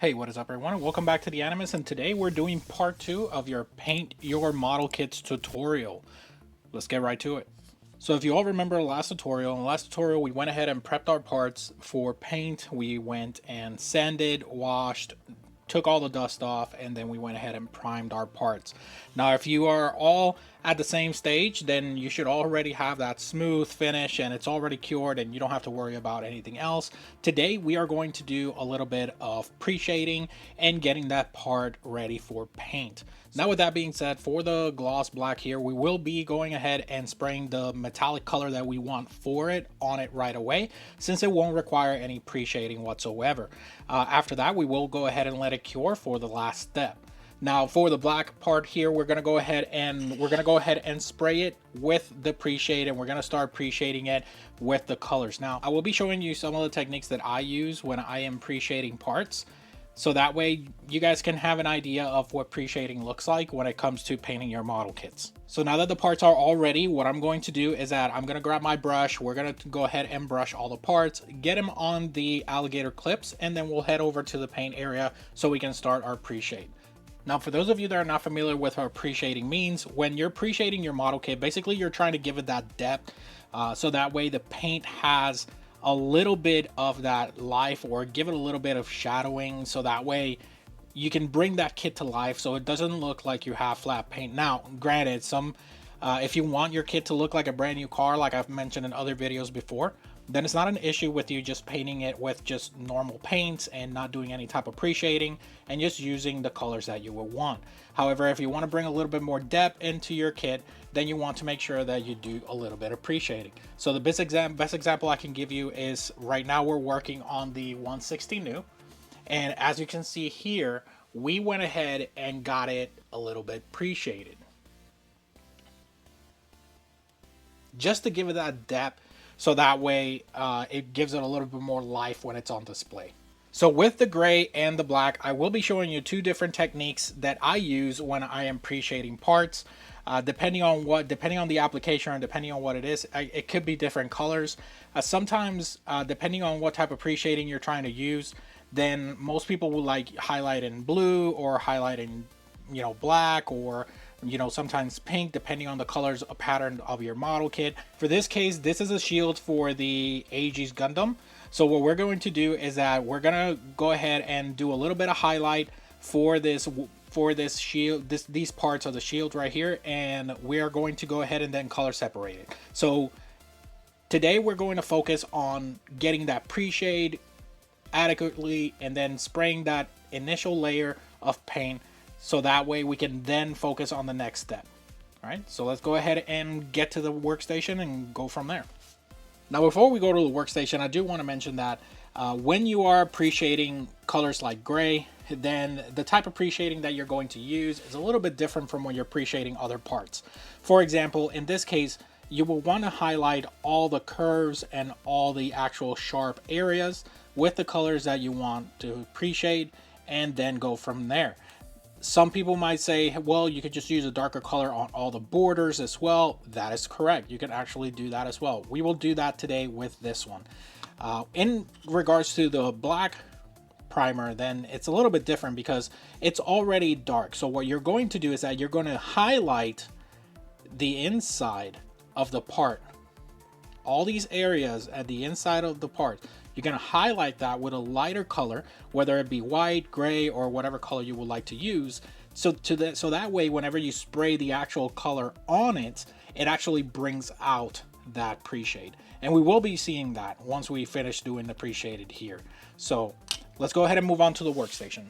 Hey, what is up everyone? Welcome back to the Animous, and today we're doing part 2 of your Paint Your Model Kits tutorial. Let's get right to it. So if you all remember the last tutorial, in the last tutorial we went ahead and prepped our parts for paint. We went and sanded, washed, took all the dust off, and then we went ahead and primed our parts. Now if you are all at the same stage, then you should already have that smooth finish and it's already cured and you don't have to worry about anything else. Today we are going to do a little bit of pre-shading and getting that part ready for paint. Now with that being said, for the gloss black here, we will be going ahead and spraying the metallic color that we want for it on it right away, since it won't require any pre-shading whatsoever. After that, we will go ahead and let it cure for the last step. Now for the black part here, we're gonna go ahead and spray it with the pre-shade, and we're gonna start pre-shading it with the colors. Now I will be showing you some of the techniques that I use when I am pre-shading parts, so that way you guys can have an idea of what pre-shading looks like when it comes to painting your model kits. So now that the parts are all ready, what I'm going to do is that I'm going to grab my brush. We're going to go ahead and brush all the parts, get them on the alligator clips, and then we'll head over to the paint area so we can start our pre-shade. Now, for those of you that are not familiar with what pre-shading means, when you're pre-shading your model kit, basically you're trying to give it that depth, so that way the paint has a little bit of that life, or give it a little bit of shadowing, so that way you can bring that kit to life so it doesn't look like you have flat paint. Now granted, if you want your kit to look like a brand new car, like I've mentioned in other videos before, then it's not an issue with you just painting it with just normal paints and not doing any type of pre-shading and just using the colors that you would want. However, if you want to bring a little bit more depth into your kit, then you want to make sure that you do a little bit of pre-shading. So the best example I can give you is right now we're working on the 160 new, and as you can see here, we went ahead and got it a little bit pre-shaded just to give it that depth, so that way it gives it a little bit more life when it's on display. So with the gray and the black, I will be showing you two different techniques that I use when I am pre-shading parts. Depending on the application, or depending on what it is, it could be different colors. Sometimes, depending on what type of pre-shading you're trying to use, then most people will like highlight in blue or highlight in, black, or sometimes pink, depending on the colors pattern of your model kit. For this case, this is a shield for the Aegis Gundam. So what we're going to do is that we're gonna go ahead and do a little bit of highlight for this shield, these parts of the shield right here, and we are going to go ahead and then color separate it. So today we're going to focus on getting that pre-shade adequately and then spraying that initial layer of paint, so that way we can then focus on the next step. All right, so let's go ahead and get to the workstation and go from there. Now before we go to the workstation, I do want to mention that when you are pre-shading colors like gray, then the type of pre-shading that you're going to use is a little bit different from when you're pre-shading other parts. For example, in this case, you will want to highlight all the curves and all the actual sharp areas with the colors that you want to pre-shade, and then go from there. Some people might say, well, you could just use a darker color on all the borders as well. That is correct. You can actually do that as well. We will do that today with this one. In regards to the black primer, then it's a little bit different because it's already dark. So what you're going to do is that you're going to highlight the inside of the part. All these areas at the inside of the part, you're going to highlight that with a lighter color, whether it be white, gray, or whatever color you would like to use. So that way, whenever you spray the actual color on it, it actually brings out that pre-shade. And we will be seeing that once we finish doing the pre-shaded here. So let's go ahead and move on to the workstation.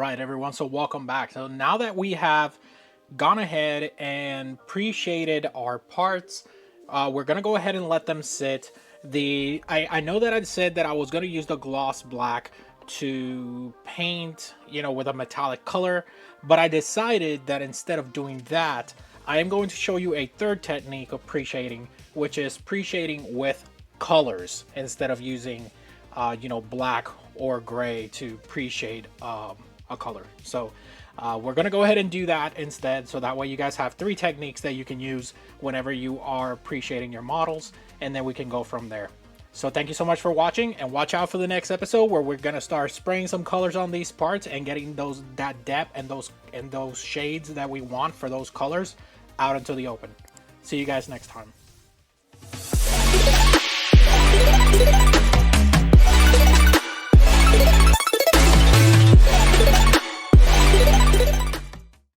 right, everyone, so welcome back. So now that we have gone ahead and pre-shaded our parts, we're gonna go ahead and let them sit. I know that I said that I was gonna use the gloss black to paint, you know, with a metallic color, but I decided that instead of doing that, I am going to show you a third technique of pre-shading, which is pre-shading with colors instead of using you know, black or gray to pre-shade a color. So we're gonna go ahead and do that instead, so that way you guys have 3 techniques that you can use whenever you are pre-shading your models, and then we can go from there. So thank you so much for watching, and watch out for the next episode where we're gonna start spraying some colors on these parts and getting that depth and those shades that we want for those colors out into the open. See you guys next time.